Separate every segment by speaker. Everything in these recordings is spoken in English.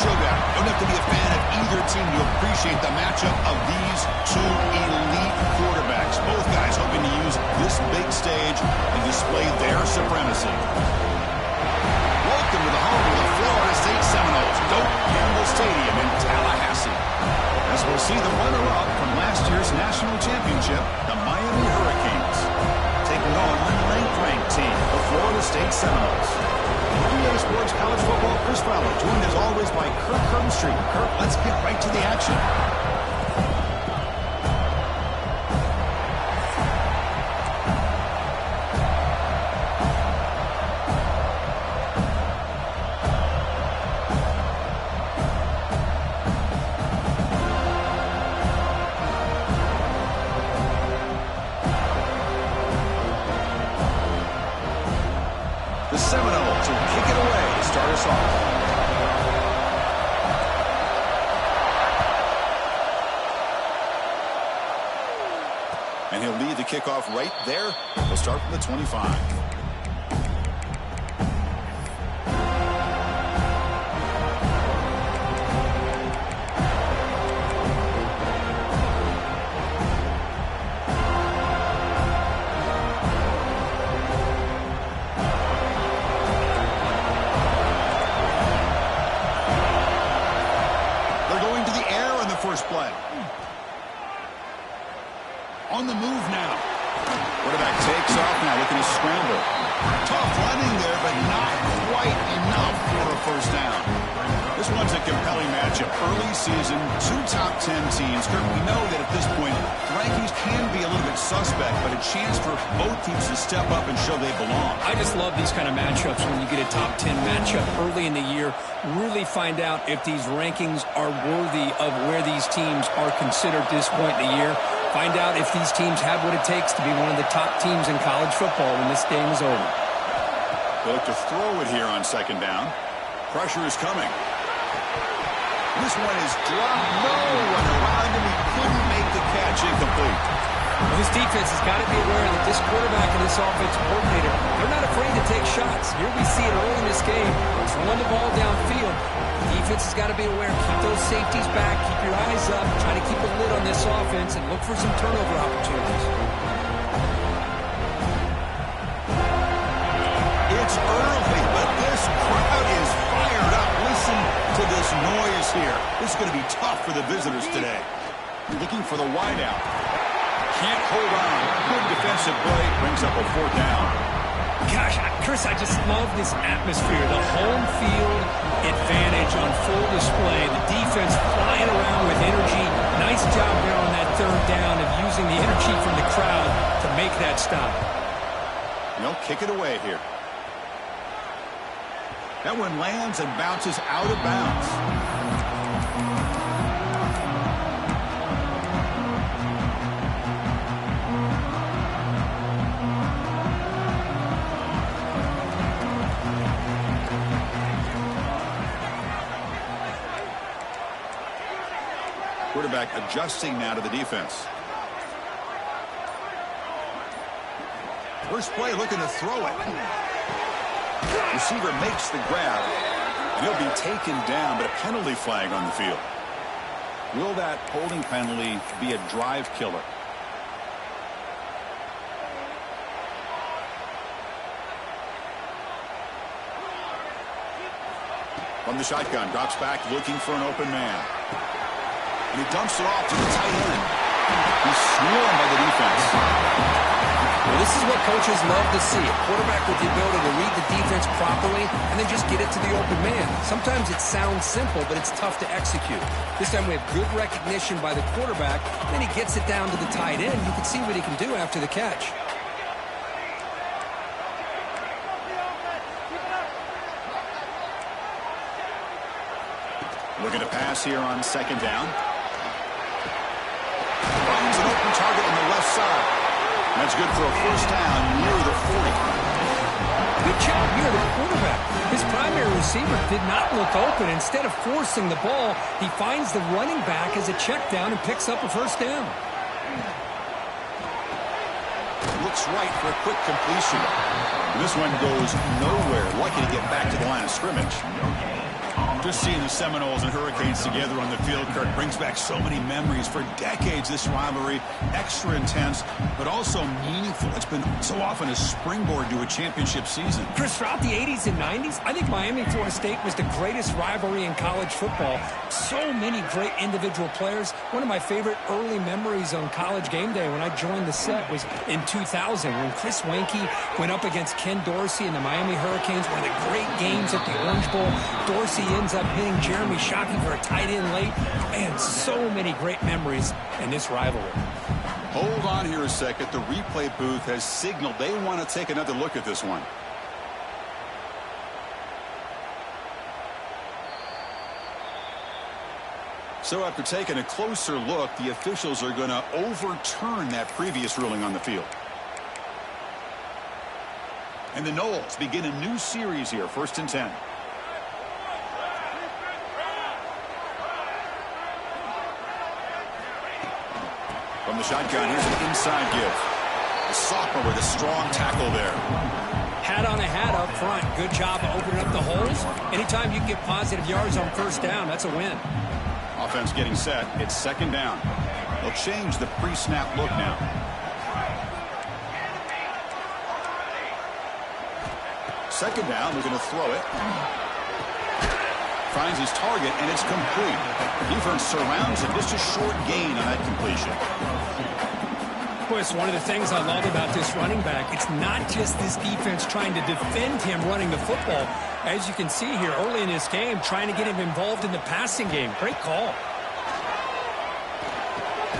Speaker 1: show that. Don't have to be a fan of either team to appreciate the matchup of these two elite quarterbacks. Both guys hoping to use this big stage and display their supremacy. Welcome to the home of the Florida State Seminoles, Doak Campbell Stadium in Tallahassee. As we'll see the runner-up from last year's national championship, the Miami Hurricanes, taking on unranked team, the Florida State Seminoles. EA Sports College Football Chris Fowler, joined as always by Kirk Hermstreet. Kirk, let's get right to the action. The Seminoles will kick it away to start us off. And he'll lead the kickoff right there. He'll start from the 25. First play. On the move now. Quarterback takes off now, looking to scramble. Tough running there, but not quite enough for a first down. This one's a compelling matchup. Early season, two top 10 teams. Kirk, we know that at this point, rankings can be a little bit suspect, but a chance for both teams to step up and show they belong.
Speaker 2: I just love these kind of matchups when you get a top 10 matchup early in the year. Really find out if these rankings are worthy of where these teams are considered this point in the year. Find out if these teams have what it takes to be one of the top teams in college football when this game is over.
Speaker 1: They look to throw it here on second down. Pressure is coming. This one is dropped. No one around him. He couldn't make the catch. Incomplete.
Speaker 2: Well, this defense has got to be aware that this quarterback and this offensive coordinator, they're not afraid to take shots. Here we see it early in this game. Throwing the ball downfield. The defense has got to be aware. Keep those safeties back. Keep your eyes up. Try to keep a lid on this offense and look for some turnover opportunities.
Speaker 1: It's early, but this crowd is fired up. Listen to this noise here. This is going to be tough for the visitors today. Looking for the wideout. Can't hold on. Good defensive play. Brings up a fourth down.
Speaker 2: Gosh, Chris, I just love this atmosphere. The home field advantage on full display. The defense flying around with energy. Nice job there on that third down of using the energy from the crowd to make that stop.
Speaker 1: They'll kick it away here. That one lands and bounces out of bounds. Quarterback adjusting now to the defense. First play looking to throw it. Receiver makes the grab, and he'll be taken down, but a penalty flag on the field. Will that holding penalty be a drive killer? From the shotgun, drops back looking for an open man. And he dumps it off to the tight end. He's swarmed by the defense.
Speaker 2: Well, this is what coaches love to see. A quarterback with the ability to read the defense properly and then just get it to the open man. Sometimes it sounds simple, but it's tough to execute. This time we have good recognition by the quarterback. Then he gets it down to the tight end. You can see what he can do after the catch.
Speaker 1: Looking to pass here on second down. Finds an open target on the left side. That's good for a first down near the 40.
Speaker 2: Good job here, the quarterback. His primary receiver did not look open. Instead of forcing the ball, he finds the running back as a check down and picks up a first down.
Speaker 1: Looks right for a quick completion. This one goes nowhere. Lucky to get back to the line of scrimmage. Just seeing the Seminoles and Hurricanes together on the field, Kirk, brings back so many memories. For decades, this rivalry, extra intense, but also meaningful. It's been so often a springboard to a championship season.
Speaker 2: Chris, throughout the 80s and 90s, I think Miami-Florida State was the greatest rivalry in college football. So many great individual players. One of my favorite early memories on College Game Day when I joined the set was in 2000 when Chris Weinke went up against Ken Dorsey and the Miami Hurricanes. One of the great games at the Orange Bowl. Dorsey ends up hitting Jeremy Shockey for a tight end late. Man, so many great memories in this rivalry.
Speaker 1: Hold on here a second. The replay booth has signaled they want to take another look at this one. So after taking a closer look, the officials are going to overturn that previous ruling on the field. And the Noles begin a new series here, 1st and 10. From the shotgun, here's an inside give. The sophomore with a strong tackle there.
Speaker 2: Hat on a hat up front. Good job of opening up the holes. Anytime you get positive yards on 1st down, that's a win.
Speaker 1: Offense getting set. It's 2nd down. They'll change the pre-snap look now. Second down, they're going to throw it. Finds his target, and it's complete. The defense surrounds it. Just a short gain on that completion.
Speaker 2: Boy, it's one of the things I love about this running back. It's not just this defense trying to defend him running the football. As you can see here early in this game, trying to get him involved in the passing game. Great call.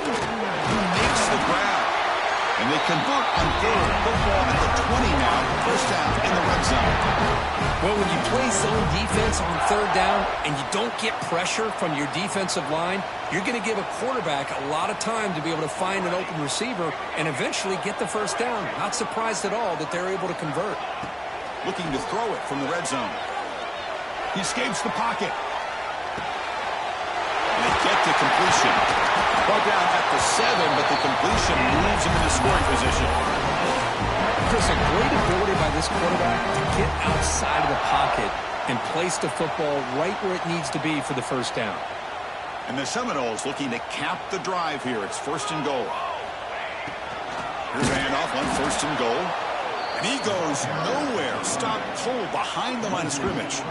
Speaker 1: He makes the grab. And they convert on 3rd. Football at the 20 now. 1st down in the red zone.
Speaker 2: Well, when you play zone defense on 3rd down and you don't get pressure from your defensive line, you're going to give a quarterback a lot of time to be able to find an open receiver and eventually get the 1st down. Not surprised at all that they're able to convert.
Speaker 1: Looking to throw it from the red zone. He escapes the pocket. And they get to completion. Brought down at the 7, but the completion moves him into scoring position.
Speaker 2: Chris, a great ability by this quarterback to get outside of the pocket and place the football right where it needs to be for the 1st down.
Speaker 1: And the Seminoles looking to cap the drive here. It's 1st and goal. Here's a handoff on 1st and goal. And he goes nowhere. Stop cold behind the line of scrimmage.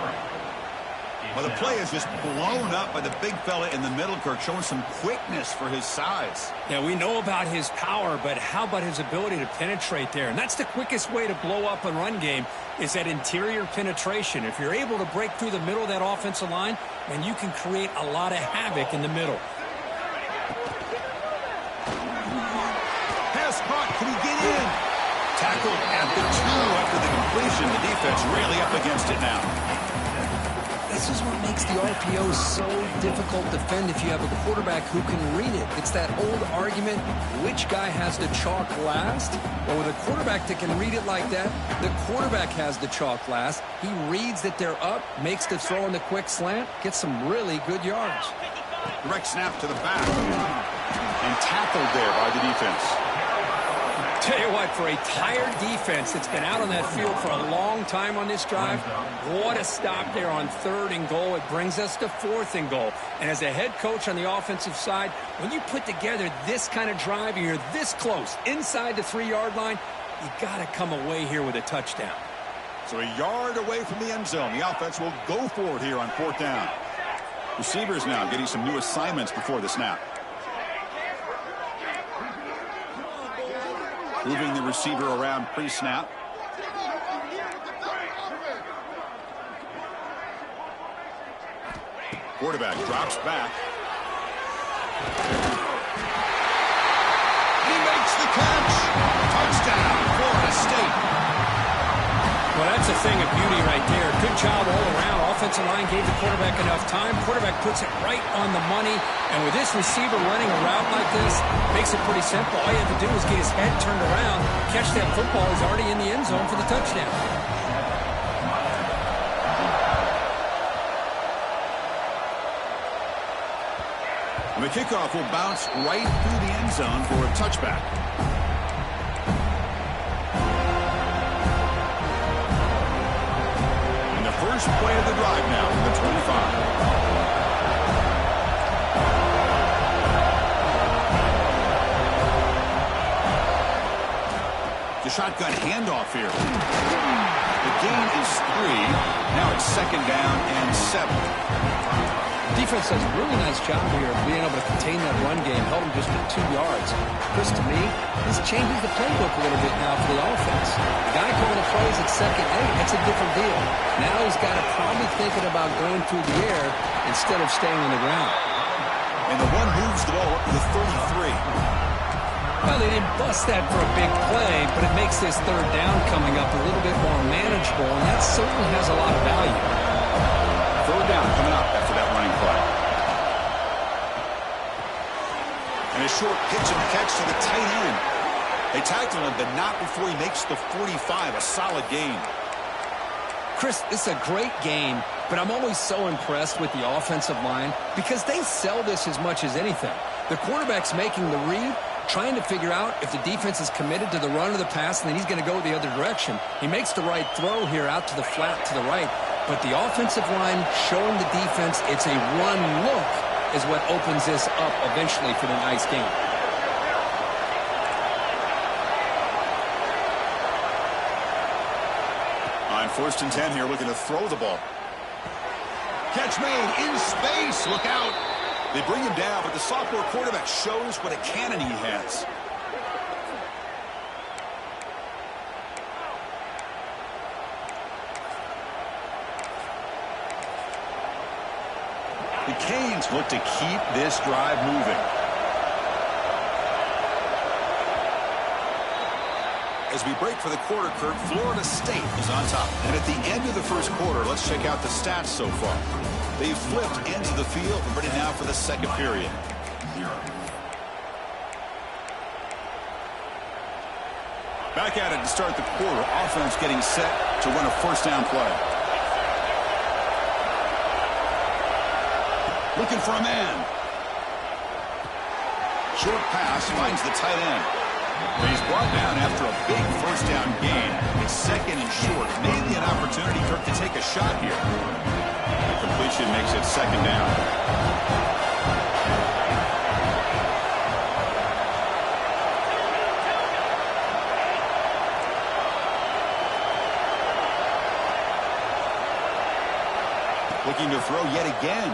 Speaker 1: Well, the play is just blown up by the big fella in the middle, Kirk, showing some quickness for his size.
Speaker 2: Yeah, we know about his power, but how about his ability to penetrate there? And that's the quickest way to blow up a run game is that interior penetration. If you're able to break through the middle of that offensive line, then you can create a lot of havoc in the middle.
Speaker 1: Pass caught. Can he get in? Tackled at the 2 after the completion. The defense really up against it now.
Speaker 2: This is what makes the RPO so difficult to defend if you have a quarterback who can read it. It's that old argument, which guy has the chalk last? Well, with a quarterback that can read it like that, the quarterback has the chalk last. He reads that they're up, makes the throw in the quick slant, gets some really good yards.
Speaker 1: Direct snap to the back. And tackled there by the defense.
Speaker 2: Tell you what, for a tired defense that's been out on that field for a long time on this drive, what a stop there on 3rd and goal. It brings us to 4th and goal. And as a head coach on the offensive side, when you put together this kind of drive and you're this close inside the 3-yard line, you got to come away here with a touchdown.
Speaker 1: So a yard away from the end zone. The offense will go for it here on 4th down. Receivers now getting some new assignments before the snap. Moving the receiver around pre-snap. Quarterback drops back. He makes the catch. Touchdown, Florida State.
Speaker 2: Well, that's a thing of beauty right there. Good job all around. Offensive line gave the quarterback enough time. Quarterback puts it right on the money. And with this receiver running a route like this, makes it pretty simple. All you have to do is get his head turned around, catch that football. He's already in the end zone for the touchdown.
Speaker 1: And the kickoff will bounce right through the end zone for a touchback. First play of the drive now from the 25. shotgun handoff here. The gain is 3. Now it's 2nd down and 7.
Speaker 2: Defense does a really nice job here of being able to contain that run game, held him just for 2 yards. Chris, to me, this changes the playbook a little bit now for the offense. The guy calling the plays at 2nd, hey, that's a different deal. Now he's got to probably thinking about going through the air instead of staying on the ground.
Speaker 1: And the one moves the ball up to the 33.
Speaker 2: Well, they didn't bust that for a big play, but it makes this 3rd down coming up a little bit more manageable, and that certainly has a lot of value.
Speaker 1: 3rd down coming up after that running play. And a short pitch and catch to the tight end. They tackle him, but not before he makes the 45. A solid gain.
Speaker 2: Chris, this is a great game, but I'm always so impressed with the offensive line because they sell this as much as anything. The quarterback's making the read, trying to figure out if the defense is committed to the run or the pass, and then he's going to go the other direction. He makes the right throw here out to the flat to the right, but the offensive line showing the defense it's a run look is what opens this up eventually for the nice game.
Speaker 1: On 1st and 10 here, looking to throw the ball. Catch made in space. Look out. They bring him down, but the sophomore quarterback shows what a cannon he has. The Canes look to keep this drive moving. As we break for the quarter, Kurt, Florida State is on top. And at the end of the 1st quarter, let's check out the stats so far. They've flipped into the field and ready now for the 2nd period. Back at it to start the quarter. Offense getting set to run a 1st down play. Looking for a man. Short pass finds the tight end. And he's brought down after a big 1st down gain. It's 2nd and short. Maybe an opportunity, Kirk, to take a shot here. The completion makes it 2nd down. Looking to throw yet again.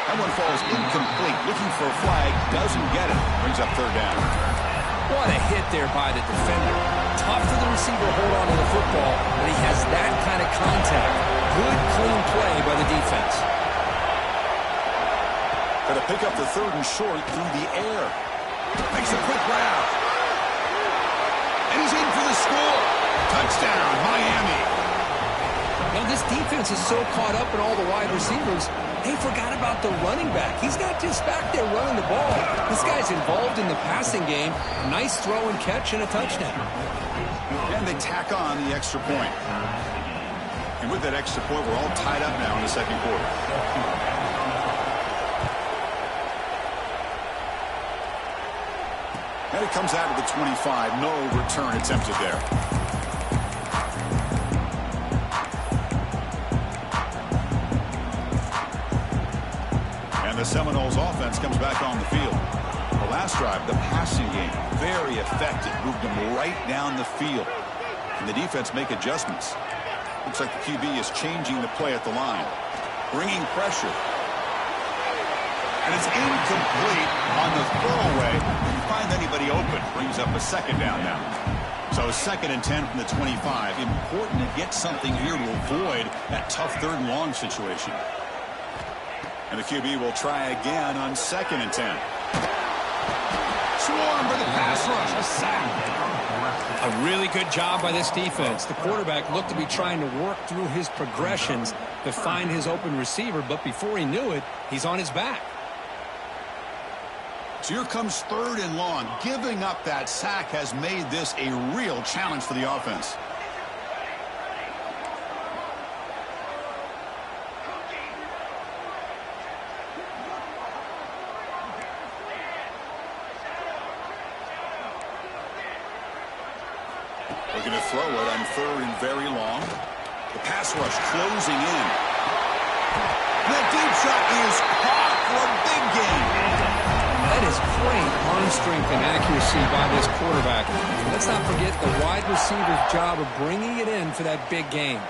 Speaker 1: That one falls incomplete. Looking for a flag. Doesn't get it. Brings up 3rd down.
Speaker 2: What a hit there by the defender. Tough for the receiver to hold on to the football, but he has that kind of contact. Good, clean play by the defense.
Speaker 1: Going to pick up the 3rd and short through the air. Makes a quick grab. And he's in for the score. Touchdown, Miami.
Speaker 2: Now, this defense is so caught up in all the wide receivers, they forgot about the running back. He's not just back there running the ball. This guy's involved in the passing game. Nice throw and catch and a touchdown.
Speaker 1: And they tack on the extra point. And with that extra point, we're all tied up now in the 2nd quarter. And it comes out of the 25. No return attempted there. The Seminoles offense comes back on the field. The last drive, the passing game, very effective. Moved them right down the field. And the defense make adjustments. Looks like the QB is changing the play at the line. Bringing pressure. And it's incomplete on the throwaway. Didn't find anybody open. Brings up a 2nd down now. So 2nd and 10 from the 25. Important to get something here to avoid that tough 3rd and long situation. And the QB will try again on 2nd and 10. Swarm for the pass rush. A sack.
Speaker 2: A really good job by this defense. The quarterback looked to be trying to work through his progressions to find his open receiver, but before he knew it, he's on his back.
Speaker 1: So here comes 3rd and long. Giving up that sack has made this a real challenge for the offense. Looking to throw it on 3rd and very long. The pass rush closing in. The deep shot is caught for a big gain.
Speaker 2: That is great arm strength and accuracy accuracy by this quarterback. And let's not forget the wide receiver's job of bringing it in for that big game.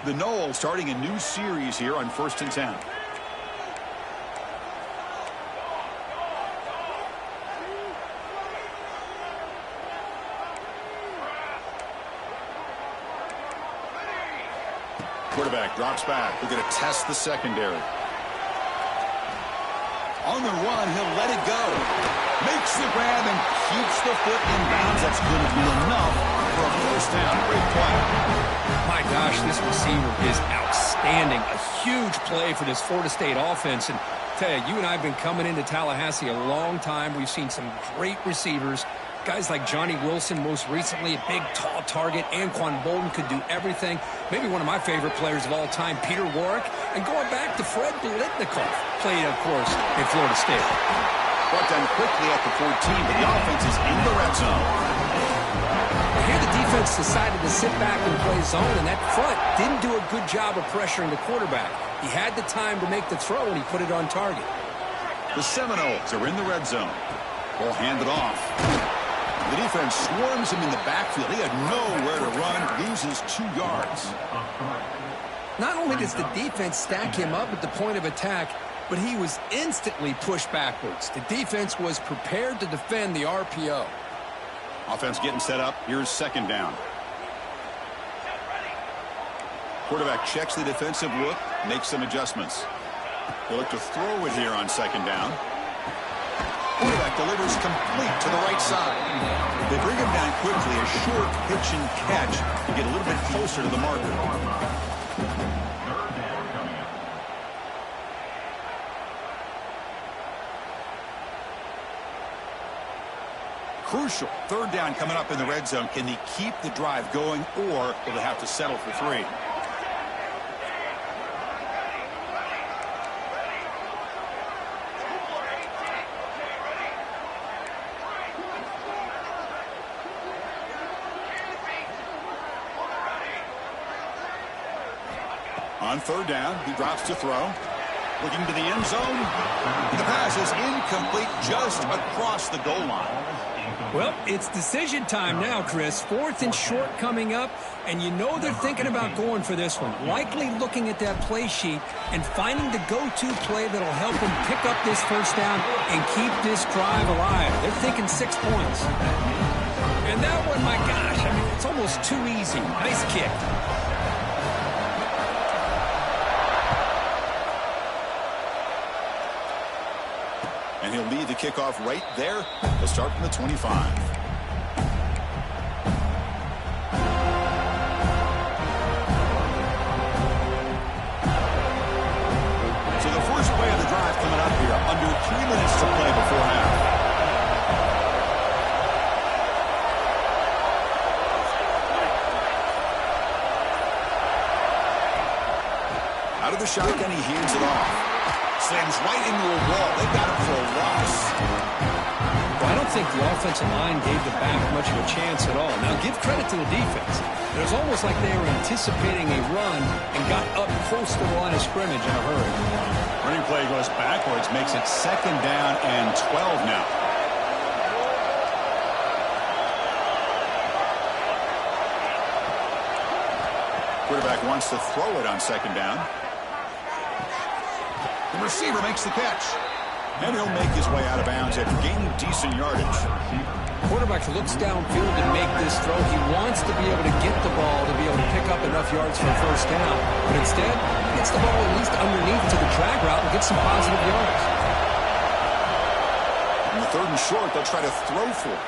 Speaker 1: The Ncaa starting a new series here on 1st and 10. Quarterback drops back. We're going to test the secondary. On the run, he'll let it go. Makes the grab and keeps the foot in bounds. That's going to be enough for a first down. Great play.
Speaker 2: My gosh, this receiver is outstanding. A huge play for this Florida State offense. And tell you and I have been coming into Tallahassee a long time. We've seen some great receivers. Guys like Johnny Wilson, most recently, a big, tall target. Anquan Bolden could do everything. Maybe one of my favorite players of all time, Peter Warrick. And going back to Fred Biletnikoff, played, of course, in Florida State.
Speaker 1: Brought down quickly at the 14, but the offense is in the red zone.
Speaker 2: Here the defense decided to sit back and play zone, and that front didn't do a good job of pressuring the quarterback. He had the time to make the throw, and he put it on target.
Speaker 1: The Seminoles are in the red zone. Ball handed off. The defense swarms him in the backfield. He had nowhere to run, loses 2 yards.
Speaker 2: Not only does the defense stack him up at the point of attack, but he was instantly pushed backwards. The defense was prepared to defend the RPO.
Speaker 1: Offense getting set up. Here's 2nd down. Quarterback checks the defensive look, makes some adjustments. He'll look to throw it here on 2nd down. Quarterback delivers complete to the right side. They bring him down quickly, a short pitch and catch to get a little bit closer to the marker. Crucial 3rd down coming up in the red zone. Can they keep the drive going, or will they have to settle for 3? On 3rd down, he drops to throw. Looking to the end zone. The pass is incomplete, just across the goal line.
Speaker 2: Well, it's decision time now, Chris. 4th and short coming up, and you know they're thinking about going for this one. Likely looking at that play sheet and finding the go-to play that'll help them pick up this first down and keep this drive alive. They're thinking 6 points. And that one, my gosh, I mean, it's almost too easy. Nice kick.
Speaker 1: And he'll lead the kickoff right there. He'll start from the 25. So the first play of the drive coming up here. Under 3 minutes to play before half. Out of the shotgun, he hands it off. Slams right into a wall. They got him for a loss.
Speaker 2: Well, I don't think the offensive line gave the back much of a chance at all. Now, give credit to the defense. It was almost like they were anticipating a run and got up close to the line of scrimmage in a hurry.
Speaker 1: Running play goes backwards, makes it 2nd down and 12 now. Quarterback wants to throw it on 2nd down. The receiver makes the catch. And he'll make his way out of bounds after gaining decent yardage.
Speaker 2: Quarterback looks downfield and make this throw. He wants to be able to get the ball to be able to pick up enough yards for a first down. But instead, gets the ball at least underneath to the drag route and gets some positive yards.
Speaker 1: On the 3rd and short, they'll try to throw for it.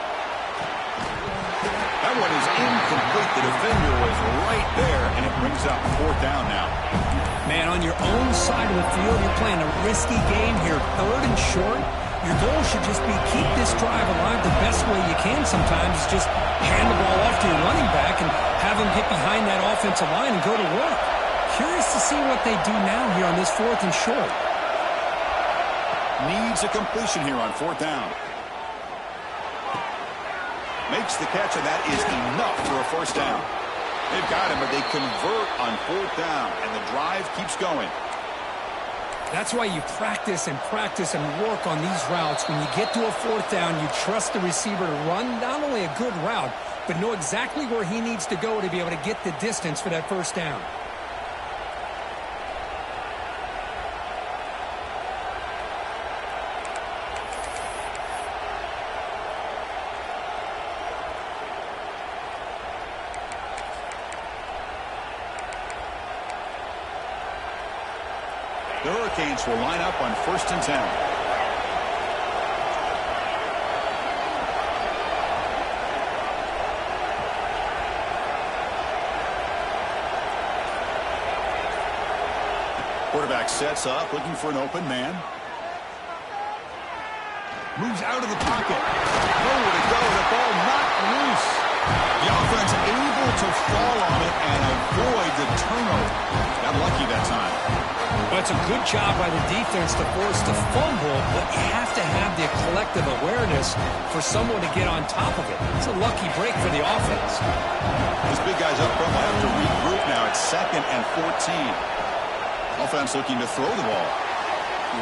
Speaker 1: That one is incomplete. The defender was right there, and it brings up 4th down now.
Speaker 2: Man, on your own side of the field, you're playing a risky game here. 3rd and short, your goal should just be keep this drive alive the best way you can sometimes. Is just hand the ball off to your running back and have him get behind that offensive line and go to work. Curious to see what they do now here on this 4th and short. Needs a completion here on 4th down.
Speaker 1: Makes the catch, and that is enough for a first down. They've got him, but they convert on fourth down, and the drive keeps going.
Speaker 2: That's why you practice and work on these routes. When you get to a fourth down, you trust the receiver to run not only a good route, but know exactly where he needs to go to be able to get the distance for that first down.
Speaker 1: The Hurricanes will line up on 1st and 10. Quarterback sets up, looking for an open man. Moves out of the pocket. Nowhere to go. The ball knocked loose. The offense able to fall on it and avoid the turnover. Got lucky that time.
Speaker 2: Well, it's a good job by the defense to force the fumble, but you have to have the collective awareness for someone to get on top of it. It's a lucky break for the offense.
Speaker 1: These big guys up front will have to regroup now. It's 2nd and 14. Offense looking to throw the ball.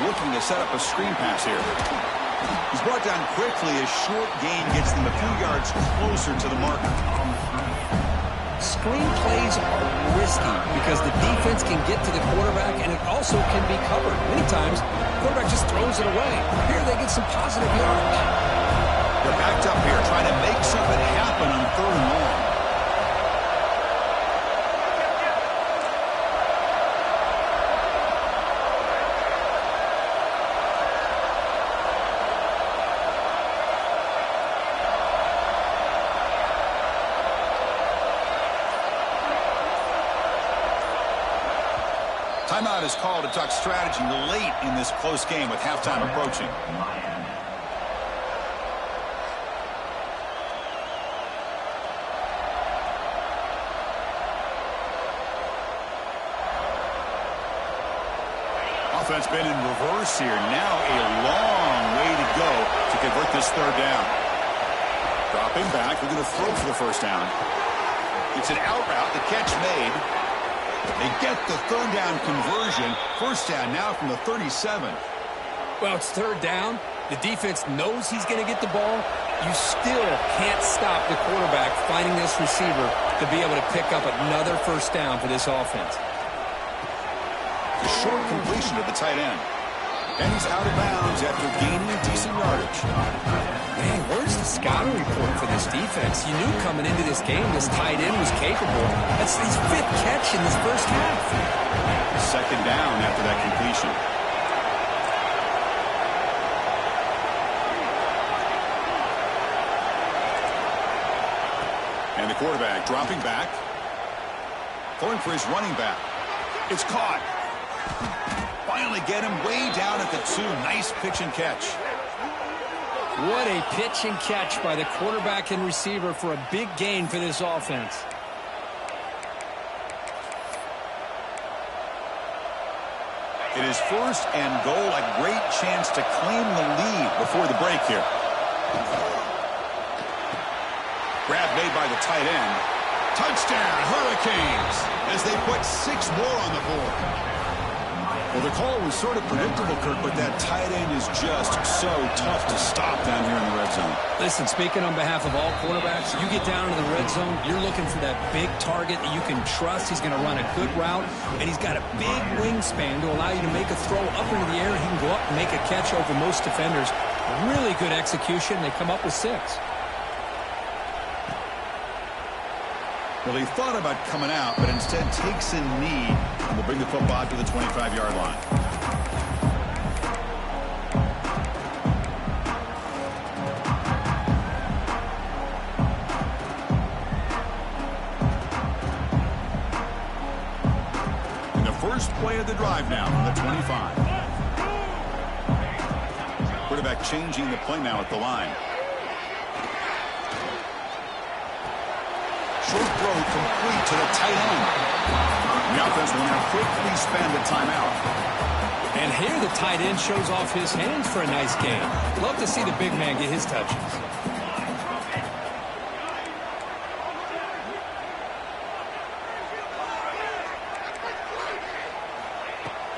Speaker 1: Looking to set up a screen pass here. He's brought down quickly. A short gain gets them a few yards closer to the marker.
Speaker 2: Screen plays are risky because the defense can get to the quarterback, and it also can be covered. Many times, the quarterback just throws it away. Here they get some positive yards.
Speaker 1: They're backed up here trying to make something happen on 3rd and long. Timeout is called to talk strategy late in this close game with halftime approaching. Offense been in reverse here. Now a long way to go to convert this 3rd down. Dropping back. We're going to throw for the first down. It's an out route. The catch made. They get the 3rd down conversion. First down now from the 37.
Speaker 2: Well, it's 3rd down. The defense knows he's going to get the ball. You still can't stop the quarterback finding this receiver to be able to pick up another first down for this offense.
Speaker 1: A short completion to the tight end. And he's out of bounds after gaining decent yardage.
Speaker 2: Man, where's the scouting report for this defense? You knew coming into this game this tight end was capable. That's his 5th catch in this first half.
Speaker 1: 2nd down after that completion. And the quarterback dropping back. Going for his running back. It's caught. Finally get him way down at the 2. Nice pitch and catch.
Speaker 2: What a pitch and catch by the quarterback and receiver for a big gain for this offense.
Speaker 1: It is 1st and goal. A great chance to claim the lead before the break here. Grab made by the tight end. Touchdown, Hurricanes, as they put 6 more on the board. Well, the call was sort of predictable, Kirk, but that tight end is just so tough to stop down here in the red zone.
Speaker 2: Listen, speaking on behalf of all quarterbacks, you get down into the red zone, you're looking for that big target that you can trust. He's going to run a good route, and he's got a big wingspan to allow you to make a throw up into the air. He can go up and make a catch over most defenders. Really good execution. They come up with 6.
Speaker 1: Well, he thought about coming out, but instead takes a knee and will bring the football to the 25-yard line. And the first play of the drive now from the 25. Quarterback changing the play now at the line. Short throw complete to the tight end. The offense will now quickly spend a timeout.
Speaker 2: And here the tight end shows off his hands for a nice game. Love to see the big man get his touches.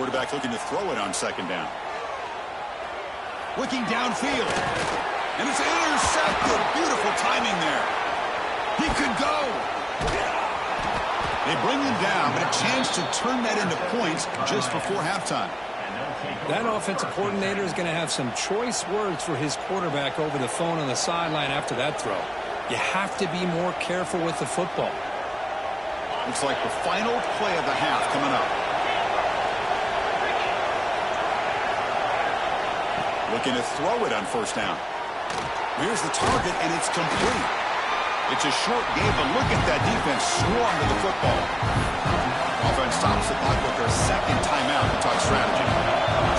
Speaker 1: Quarterback looking to throw it on second down. Looking downfield. And it's intercepted. Beautiful timing there. He could go. They bring him down, but a chance to turn that into points just before halftime.
Speaker 2: That offensive coordinator is going to have some choice words for his quarterback over the phone on the sideline after that throw. You have to be more careful with the football.
Speaker 1: Looks like the final play of the half coming up. Looking to throw it on first down. Here's the target, and it's complete. It's a short game, but look at that defense swarm to the football. Offense stops the clock with their second timeout to talk strategy.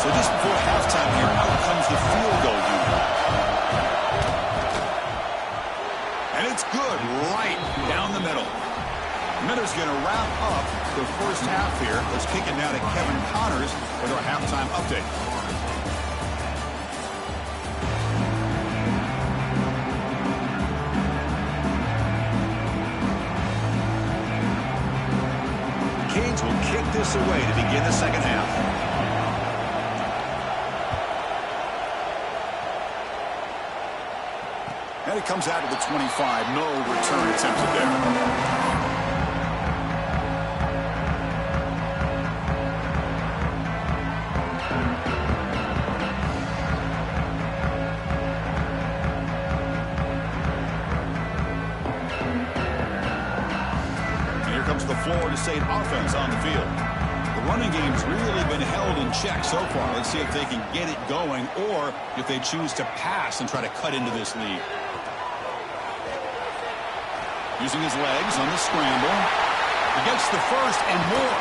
Speaker 1: So just before halftime here, out comes the field goal unit. And it's good right down the middle. Miller's going to wrap up the first half here. Let's kick it now to Kevin Connors with our halftime update. Canes will kick this away to begin the second half. And it comes out to the 25. No return attempted there. Florida State offense on the field. The running game's really been held in check so far. Let's see if they can get it going or if they choose to pass and try to cut into this lead. Using his legs on the scramble. He gets the first and more.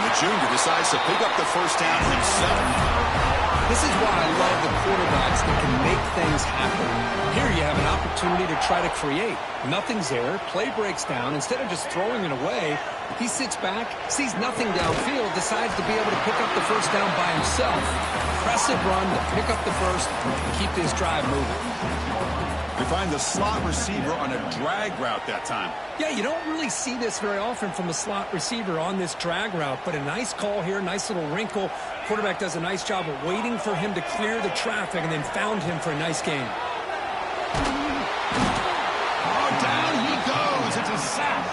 Speaker 1: And the junior decides to pick up the first down himself.
Speaker 2: This is why I love the quarterbacks that can make things happen. Here you have an opportunity to try to create. Nothing's there. Play breaks down. Instead of just throwing it away, he sits back, sees nothing downfield, decides to be able to pick up the first down by himself. Impressive run to pick up the first and keep this drive moving.
Speaker 1: We find the slot receiver on a drag route that time.
Speaker 2: Yeah, you don't really see this very often from a slot receiver on this drag route, but a nice call here, nice little wrinkle. Quarterback does a nice job of waiting for him to clear the traffic and then found him for a nice gain.
Speaker 1: Oh, down he goes. It's a sack.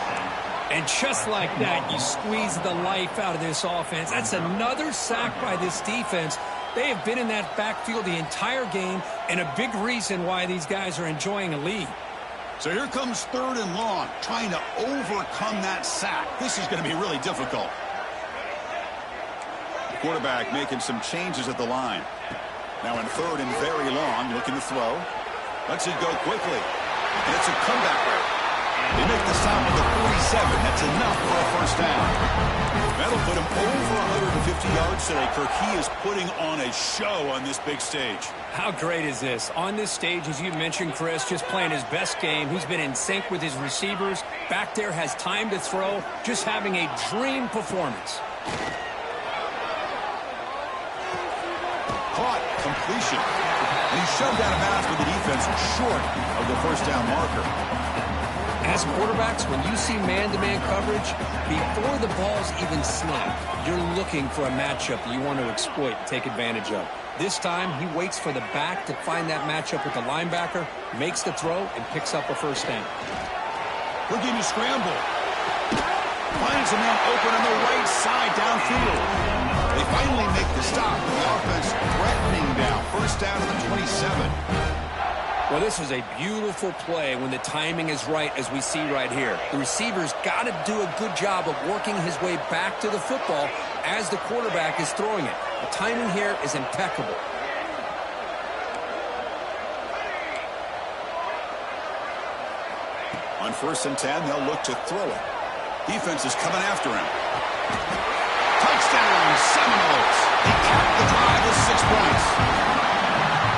Speaker 2: And just like that, you squeeze the life out of this offense. That's another sack by this defense. They have been in that backfield the entire game, and a big reason why these guys are enjoying a lead.
Speaker 1: So here comes third and long, trying to overcome that sack. This is going to be really difficult. The quarterback making some changes at the line. Now in third and very long, looking to throw. Lets it go quickly. And it's a comeback rate. They make the stop at the 47. That's enough for a first down. That'll put him over 150 yards today. Kirk, he is putting on a show on this big stage.
Speaker 2: How great is this? On this stage, as you mentioned, Chris, just playing his best game. He's been in sync with his receivers. Back there has time to throw. Just having a dream performance.
Speaker 1: Caught. Completion. And he shoved out of bounds with the defense short of the first down marker.
Speaker 2: As quarterbacks, when you see man-to-man coverage, before the ball's even snapped, you're looking for a matchup that you want to exploit and take advantage of. This time, he waits for the back to find that matchup with the linebacker, makes the throw, and picks up a first down.
Speaker 1: Looking to scramble. Finds a man open on the right side downfield. They finally make the stop. The offense threatening now. First down to the 27.
Speaker 2: Well, this is a beautiful play when the timing is right, as we see right here. The receiver's got to do a good job of working his way back to the football as the quarterback is throwing it. The timing here is impeccable.
Speaker 1: On 1st and 10, they'll look to throw it. Defense is coming after him. Touchdown, Seminoles. They capped the drive with 6 points.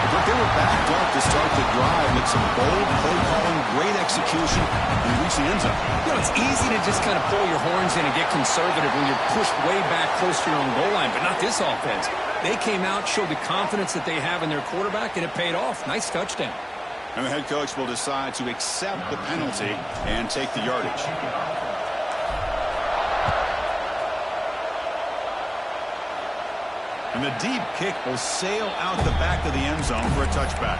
Speaker 1: But they were backed up to start the drive with some bold play calling, great execution, and reach the end zone.
Speaker 2: You know, it's easy to just kind of pull your horns in and get conservative when you're pushed way back close to your own goal line, but not this offense. They came out, showed the confidence that they have in their quarterback, and it paid off. Nice touchdown.
Speaker 1: And the head coach will decide to accept the penalty and take the yardage. And the deep kick will sail out the back of the end zone for a touchback.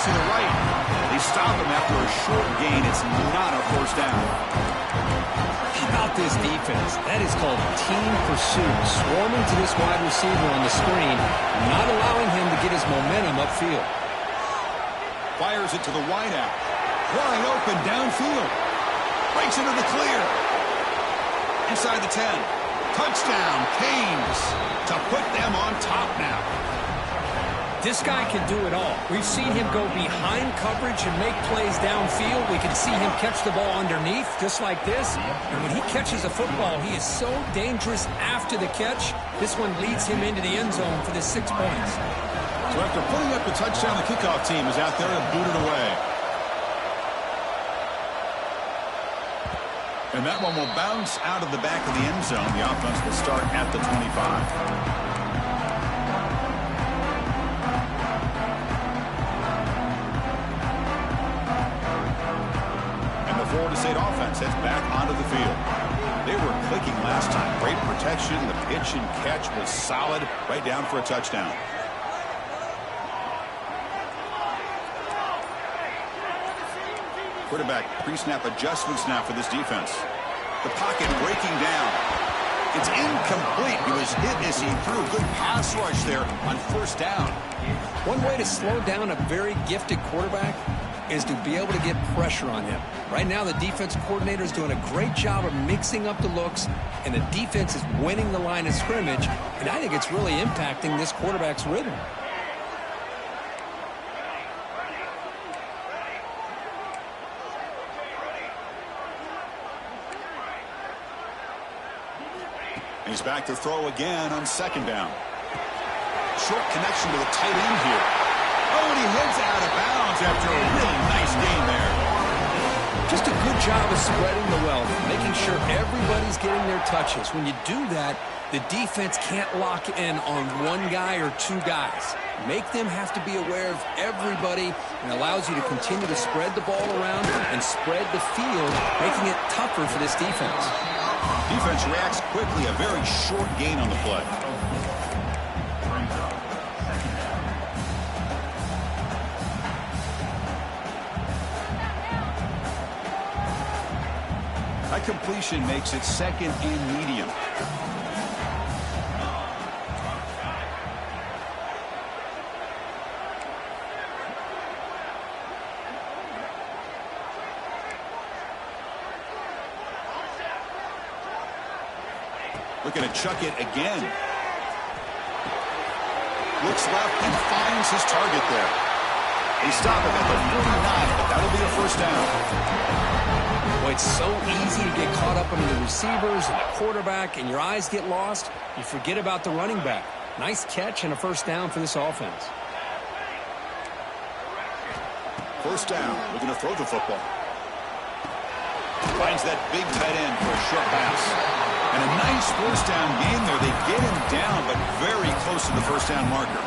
Speaker 1: To the right. They stop him after a short gain. It's not a first down.
Speaker 2: How about this defense? That is called team pursuit. Swarming to this wide receiver on the screen, not allowing him to get his momentum upfield.
Speaker 1: Fires it to the wideout. Wide open downfield. Breaks into the clear. Inside the 10. Touchdown, Canes, to put them on top now.
Speaker 2: This guy can do it all. We've seen him go behind coverage and make plays downfield. We can see him catch the ball underneath, just like this. And when he catches a football, he is so dangerous after the catch. This one leads him into the end zone for the 6 points.
Speaker 1: So after putting up the touchdown, the kickoff team is out there to boot it away. And that one will bounce out of the back of the end zone. The offense will start at the 25. Florida State offense heads back onto the field. They were clicking last time. Great protection. The pitch and catch was solid. Right down for a touchdown. Quarterback pre-snap adjustments now for this defense. The pocket breaking down. It's incomplete. He was hit as he threw. Good pass rush there on first down.
Speaker 2: One way to slow down a very gifted quarterback is to be able to get pressure on him. Right now, the defense coordinator is doing a great job of mixing up the looks, and the defense is winning the line of scrimmage, and I think it's really impacting this quarterback's rhythm.
Speaker 1: He's back to throw again on second down. Short connection to the tight end here. Oh, and he heads out of bounds after a really nice gain there.
Speaker 2: Just a good job of spreading the wealth, making sure everybody's getting their touches. When you do that, the defense can't lock in on one guy or two guys. Make them have to be aware of everybody, and allows you to continue to spread the ball around and spread the field, making it tougher for this defense.
Speaker 1: Defense reacts quickly. A very short gain on the play. That completion makes it second and medium. Looking to chuck it again. Looks left and finds his target there. They stop him at the 49, but that'll be a first down.
Speaker 2: Well, it's so easy to get caught up under the receivers and the quarterback, and your eyes get lost. You forget about the running back. Nice catch and a first down for this offense.
Speaker 1: First down. Looking to throw the football. Finds that big tight end for a short pass. And a nice first down gain there. They get him down, but very close to the first down marker.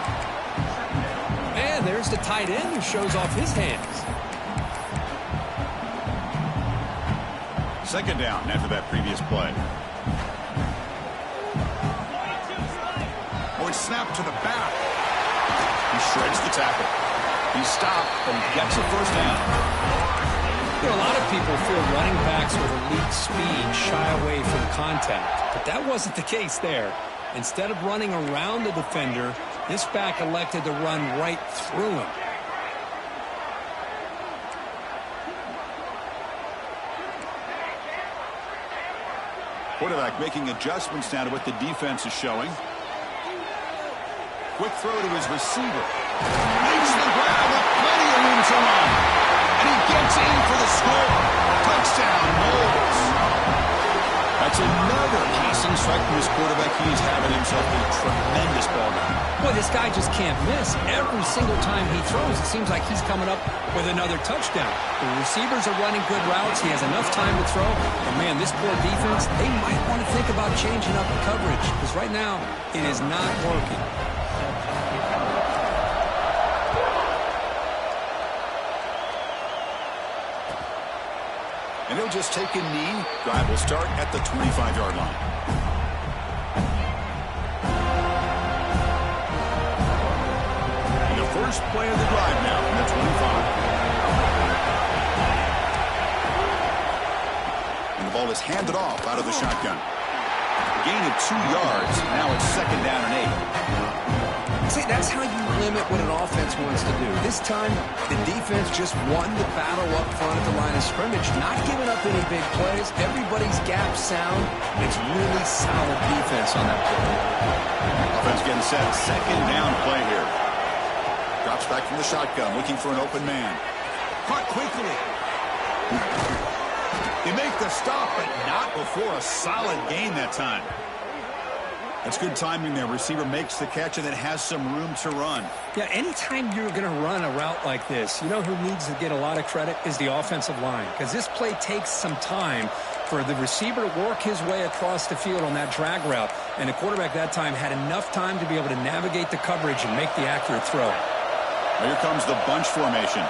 Speaker 2: And there's the tight end who shows off his hands.
Speaker 1: Second down after that previous play. Oh, it's snapped to the back. He shreds the tackle. He's stopped, but he gets a first down.
Speaker 2: You know, a lot of people feel running backs with elite speed shy away from contact, but that wasn't the case there. Instead of running around the defender, this back elected to run right through him.
Speaker 1: Quarterback making adjustments now to what the defense is showing. Quick throw to his receiver. Makes the grab with plenty of room to run. And he gets in for the score. Touchdown, Knowles. That That's another passing strike from his quarterback. He's having himself a tremendous ball game.
Speaker 2: Boy, this guy just can't miss. Every single time he throws, it seems like he's coming up with another touchdown. The receivers are running good routes. He has enough time to throw. And, man, this poor defense, they might want to think about changing up the coverage because right now it is not working.
Speaker 1: And he'll just take a knee. Drive will start at the 25-yard line. And the first play of the drive now from the 25. And the ball is handed off out of the shotgun. Gain of 2 yards. Now it's 2nd down and 8.
Speaker 2: See, that's how you limit what an offense wants to do. This time, the defense just won the battle up front at the line of scrimmage, not giving up any big plays. Everybody's gap sound. It's really solid defense on that play.
Speaker 1: Offense getting set. 2nd down play here. Drops back from the shotgun, looking for an open man. Caught quickly. They make the stop, but not before a solid gain that time. That's good timing there. Receiver makes the catch and then has some room to run.
Speaker 2: Yeah, anytime you're going to run a route like this, you know who needs to get a lot of credit is the offensive line. Because this play takes some time for the receiver to work his way across the field on that drag route. And the quarterback that time had enough time to be able to navigate the coverage and make the accurate throw.
Speaker 1: Well, here comes the bunch formation.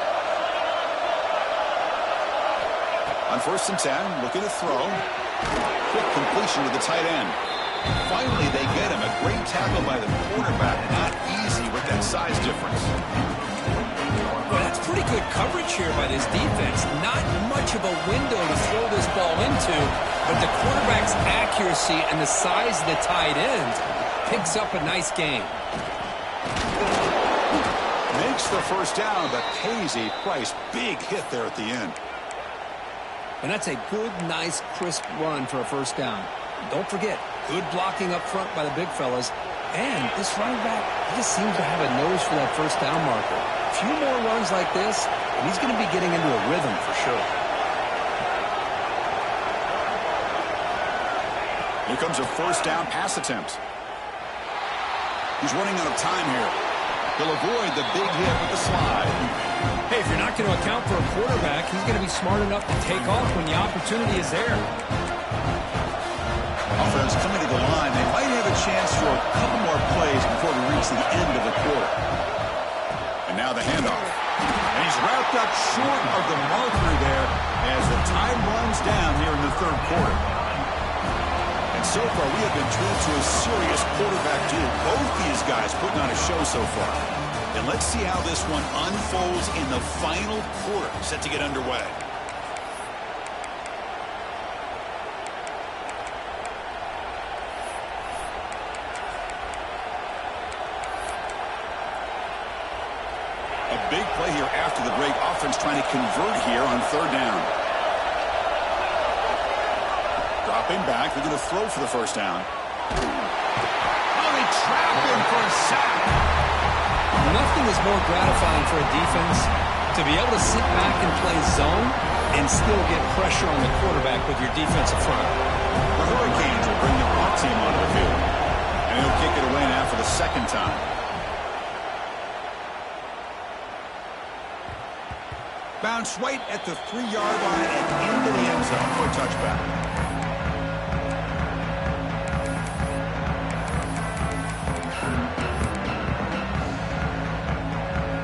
Speaker 1: On 1st and 10, looking to throw. Quick completion to the tight end. Finally, they get him. A great tackle by the quarterback. Not easy with that size difference.
Speaker 2: Well, that's pretty good coverage here by this defense. Not much of a window to throw this ball into, but the quarterback's accuracy and the size of the tight end picks up a nice gain.
Speaker 1: Makes the 1st down, but pays a price. Big hit there at the end.
Speaker 2: And that's a good, nice, crisp run for a 1st down. Don't forget, good blocking up front by the big fellas. And this running back, he just seems to have a nose for that 1st down marker. A few more runs like this, and he's going to be getting into a rhythm for sure.
Speaker 1: Here comes a 1st down pass attempt. He's running out of time here. He'll avoid the big hit with the slide.
Speaker 2: Hey, if you're not going to account for a quarterback, he's going to be smart enough to take off when the opportunity is there.
Speaker 1: Offense coming to the line. They might have a chance for a couple more plays before we reach the end of the quarter. And now the handoff. And he's wrapped up short of the marker there as the time runs down here in the 3rd quarter. And so far, we have been treated to a serious quarterback duel. Both these guys putting on a show so far. And let's see how this one unfolds in the final quarter, set to get underway. A big play here after the break. Offense trying to convert here on 3rd down. Dropping back. They're going to throw for the 1st down. Oh, they trap him for a sack.
Speaker 2: Nothing is more gratifying for a defense to be able to sit back and play zone and still get pressure on the quarterback with your defensive front.
Speaker 1: The Hurricanes will bring the punt team onto the field. And he'll kick it away now for the 2nd time. Bounce right at the 3-yard line and into the end zone for a touchback.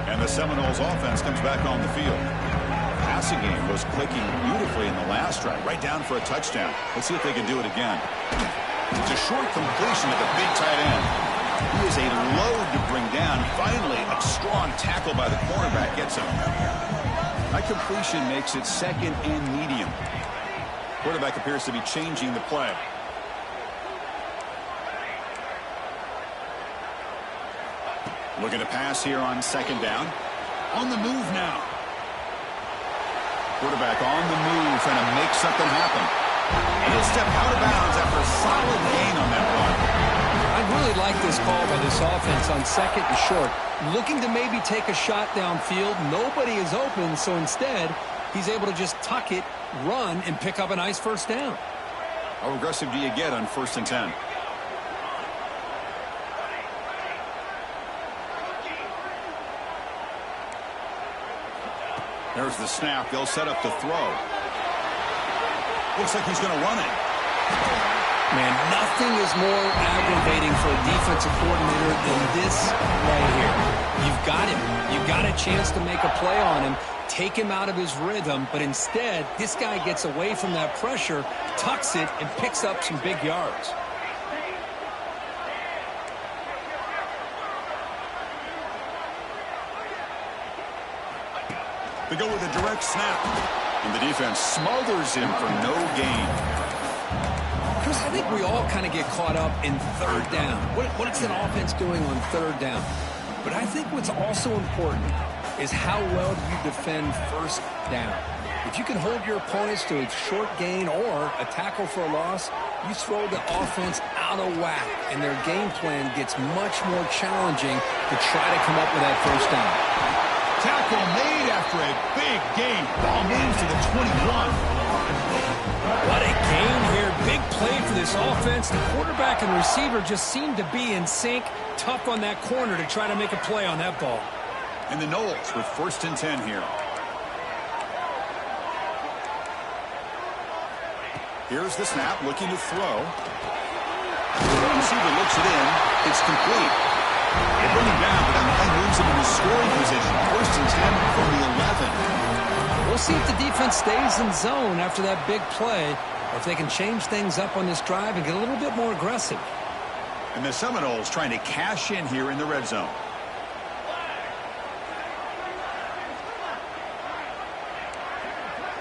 Speaker 1: And the Seminoles offense comes back on the field. Passing game was clicking beautifully in the last drive, right down for a touchdown. Let's see if they can do it again. It's a short completion to the big tight end. He is a load to bring down. Finally, a strong tackle by the cornerback gets him. That completion makes it 2nd and medium. Quarterback appears to be changing the play. Looking to pass here on 2nd down. On the move now. Quarterback on the move, trying to make something happen. And he'll step out of bounds after a solid gain on that run.
Speaker 2: I really like this call by this offense on 2nd and short. Looking to maybe take a shot downfield. Nobody is open, so instead, he's able to just tuck it, run, and pick up a nice 1st down.
Speaker 1: How aggressive do you get on 1st and 10? There's the snap. They'll set up the throw. Looks like he's going to run it.
Speaker 2: Man, nothing is more aggravating for a defensive coordinator than this right here. You've got him. You've got a chance to make a play on him, take him out of his rhythm, but instead, this guy gets away from that pressure, tucks it, and picks up some big yards.
Speaker 1: They go with a direct snap, and the defense smothers him for no gain.
Speaker 2: Chris, I think we all kind of get caught up in 3rd down. What is an offense doing on 3rd down? But I think what's also important is how well do you defend 1st down. If you can hold your opponents to a short gain or a tackle for a loss, you throw the offense out of whack, and their game plan gets much more challenging to try to come up with that 1st down.
Speaker 1: Tackle made after a big gain. Ball moves to the 21.
Speaker 2: What a gain here. Big play for this offense. The quarterback and receiver just seem to be in sync. Tough on that corner to try to make a play on that ball.
Speaker 1: And the Knowles with 1st and 10 here. Here's the snap, looking to throw. The receiver looks it in. It's complete. They bring him down, but that line moves him into scoring position. 1st and 10 from the 11.
Speaker 2: We'll see if the defense stays in zone after that big play, or if they can change things up on this drive and get a little bit more aggressive.
Speaker 1: And the Seminoles trying to cash in here in the red zone.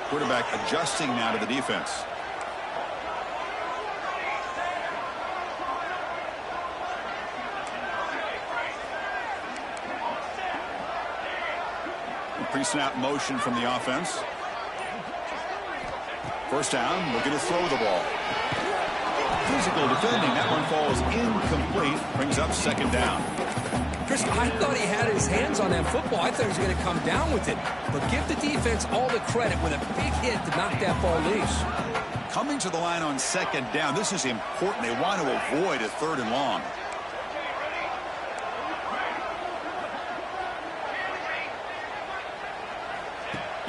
Speaker 1: Quarterback adjusting now to the defense. Pre-snap motion from the offense. 1st down, looking to throw the ball. Physical defending. That one falls incomplete. Brings up 2nd down.
Speaker 2: Chris, I thought he had his hands on that football. I thought he was going to come down with it. But give the defense all the credit with a big hit to knock that ball loose.
Speaker 1: Coming to the line on 2nd down. This is important. They want to avoid a 3rd and long.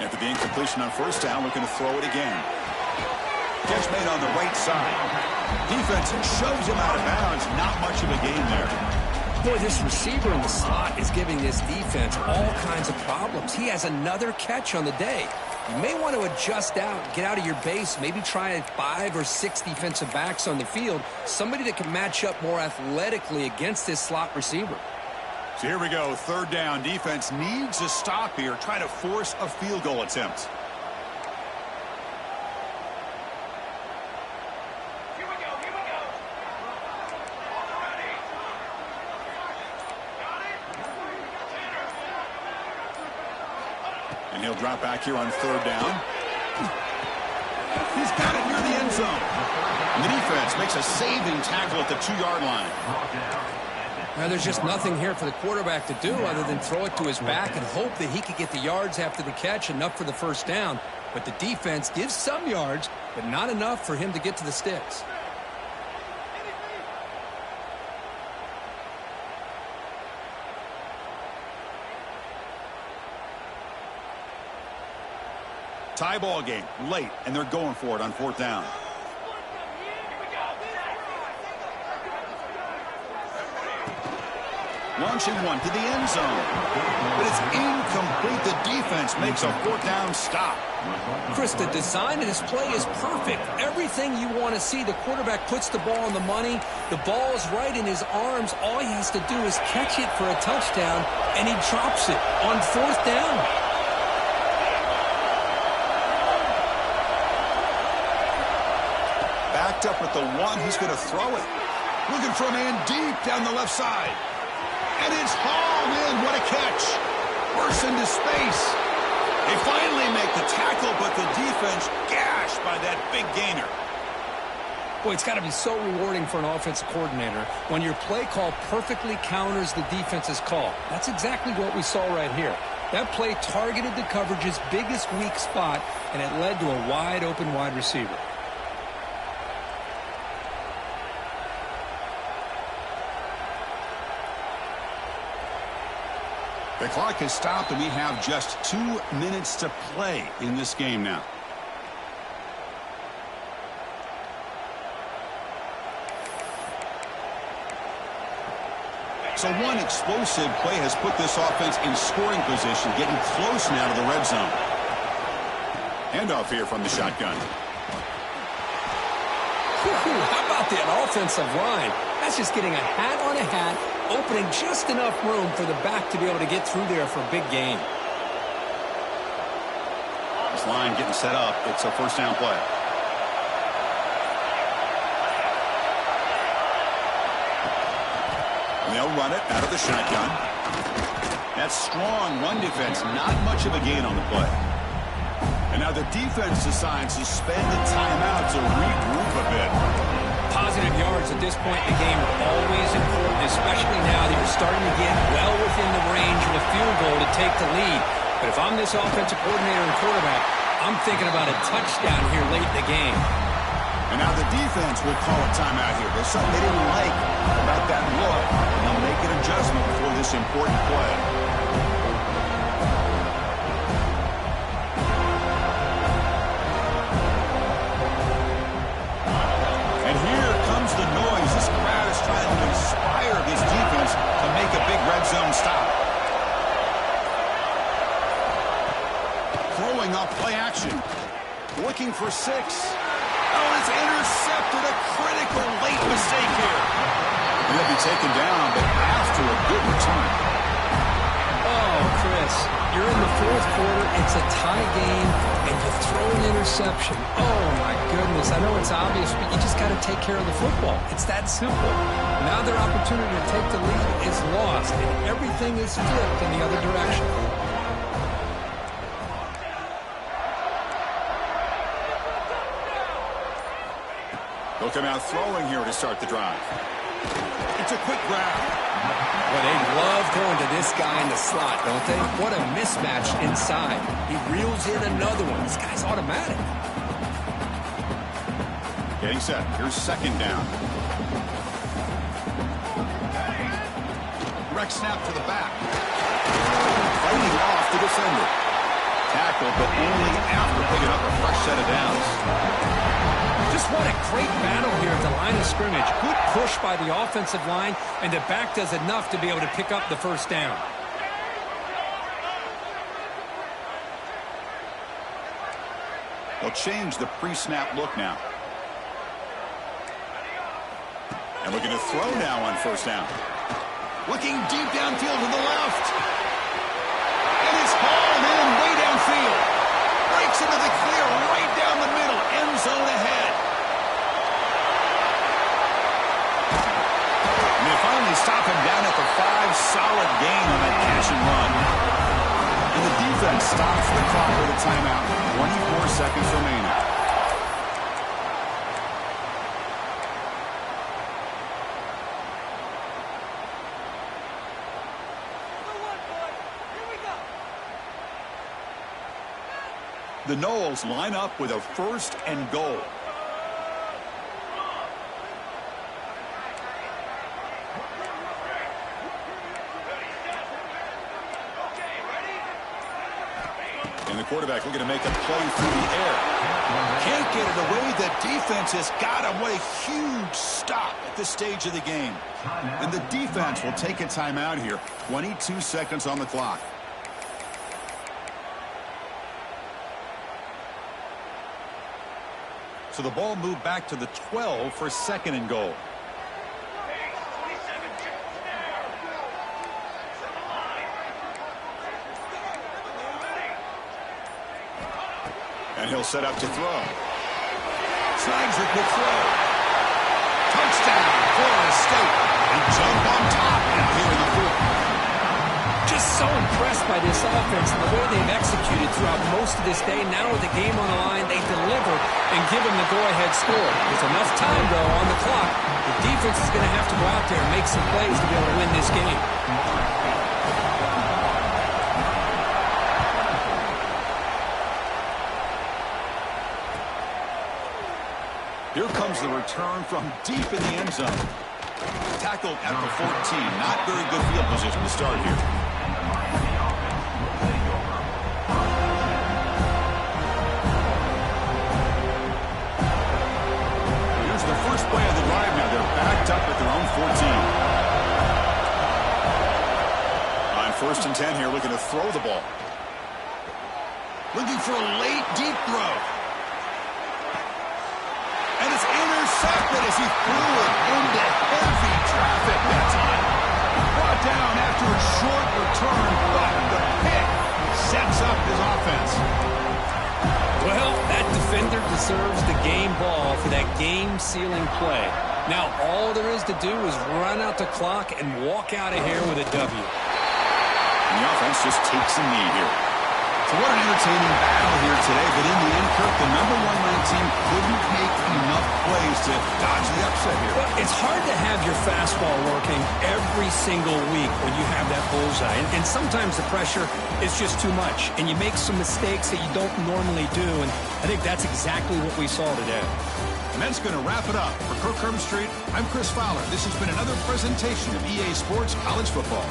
Speaker 1: After the incompletion on 1st down, looking to throw it again. Catch made on the right side. Defense shoves him out of bounds. Not much of a gain there.
Speaker 2: Boy, this receiver in the slot is giving this defense all kinds of problems. He has another catch on the day. You may want to adjust out, get out of your base, maybe try 5 or 6 defensive backs on the field, somebody that can match up more athletically against this slot receiver.
Speaker 1: So here we go, 3rd down. Defense needs a stop here, try to force a field goal attempt. And he'll drop back here on 3rd down. He's got it near the end zone. And the defense makes a saving tackle at the 2-yard line.
Speaker 2: Now, there's just nothing here for the quarterback to do other than throw it to his back and hope that he could get the yards after the catch, enough for the 1st down. But the defense gives some yards, but not enough for him to get to the sticks.
Speaker 1: Tie ball game, late, and they're going for it on 4th down. Launching one to the end zone. But it's incomplete. The defense makes a 4th down stop.
Speaker 2: Chris, the design of this play is perfect. Everything you want to see. The quarterback puts the ball on the money. The ball is right in his arms. All he has to do is catch it for a touchdown, and he drops it on 4th down.
Speaker 1: Backed up at the 1. He's going to throw it. Looking for a man deep down the left side. And it's hauled in. What a catch. Bursts into space. They finally make the tackle, but the defense gashed by that big gainer.
Speaker 2: Boy, it's got to be so rewarding for an offensive coordinator when your play call perfectly counters the defense's call. That's exactly what we saw right here. That play targeted the coverage's biggest weak spot, and it led to a wide-open wide receiver.
Speaker 1: The clock has stopped, and we have just 2 minutes to play in this game now. So one explosive play has put this offense in scoring position, getting close now to the red zone. Handoff here from the shotgun.
Speaker 2: How about that offensive line? That's just getting a hat on a hat, opening just enough room for the back to be able to get through there for a big gain.
Speaker 1: This line getting set up. It's a first down play. And they'll run it out of the shotgun. That's strong run defense. Not much of a gain on the play. And now the defense decides to spend the timeout to regroup a bit.
Speaker 2: Positive yards at this point in the game are always important, especially now that you're starting to get well within the range of a field goal to take the lead. But if I'm this offensive coordinator and quarterback, I'm thinking about a touchdown here late in the game.
Speaker 1: And now the defense will call a timeout here. There's something they didn't like about that look. And they'll make an adjustment before this important play. And here comes the noise. This crowd is trying to inspire this defense to make a big red zone stop. Throwing off play action. Looking for 6. Oh, it's intercepted. A critical late mistake here. And he'll be taken down, but after a good return.
Speaker 2: Oh, Chris, you're in the fourth quarter. It's a tie game, and you throw an interception. Oh, my goodness. I know it's obvious, but you just got to take care of the football. It's that simple. Now their opportunity to take the lead is lost, and everything is flipped in the other direction.
Speaker 1: They'll come out throwing here to start the drive. It's a quick grab.
Speaker 2: Well, they love going to this guy in the slot, don't they? What a mismatch inside. He reels in another one. This guy's automatic.
Speaker 1: Getting set. Here's second down. Direct snap to the back. Fighting off the defender. Tackle, but only after picking up a fresh set of downs.
Speaker 2: Just what a great battle here at the line of scrimmage. Good push by the offensive line, and the back does enough to be able to pick up the first down.
Speaker 1: They'll change the pre-snap look now. And looking to throw now on first down. Looking deep downfield to the left. And it's hauled in way downfield. Breaks into the clear right down the middle. End zone ahead. And they finally stop him down at the 5. Solid gain on that catch and run. And the defense stops the clock with a timeout. 24 seconds remaining. The Noles line up with a 1st and goal. And the quarterback looking to make a play through the air. Can't get it away. The defense has got him. What a huge stop at this stage of the game. And the defense will take a timeout here. 22 seconds on the clock. So the ball moved back to the 12 for 2nd and goal. And he'll set up to throw. Snags a quick throw. Touchdown, Florida State. They jump on top now here in the 4th.
Speaker 2: Just so impressed by this offense and the way they've executed throughout most of this day. Now with the game on the line, they deliver and give them the go-ahead score. There's enough time, though, on the clock. The defense is going to have to go out there and make some plays to be able to win this game.
Speaker 1: Here comes the return from deep in the end zone. Tackled at the 14. Not very good field position to start here. up at their own 14. On 1st and 10 here, looking to throw the ball. Looking for a late, deep throw. And it's intercepted as he threw it into heavy traffic that time. Brought down after a short return, but the pick sets up his offense.
Speaker 2: Well, that defender deserves the game ball for that game-sealing play. Now, all there is to do is run out the clock and walk out of here with a W.
Speaker 1: And the offense just takes a knee here. So what an entertaining battle here today, but in the end, Kirk, the number 1 ranked team couldn't make enough plays to dodge the upset here.
Speaker 2: Well, it's hard to have your fastball working every single week when you have that bullseye. And sometimes the pressure is just too much, and you make some mistakes that you don't normally do, and I think that's exactly what we saw today.
Speaker 1: And that's going to wrap it up. For Kirk Herbstreit, I'm Chris Fowler. This has been another presentation of EA Sports College Football.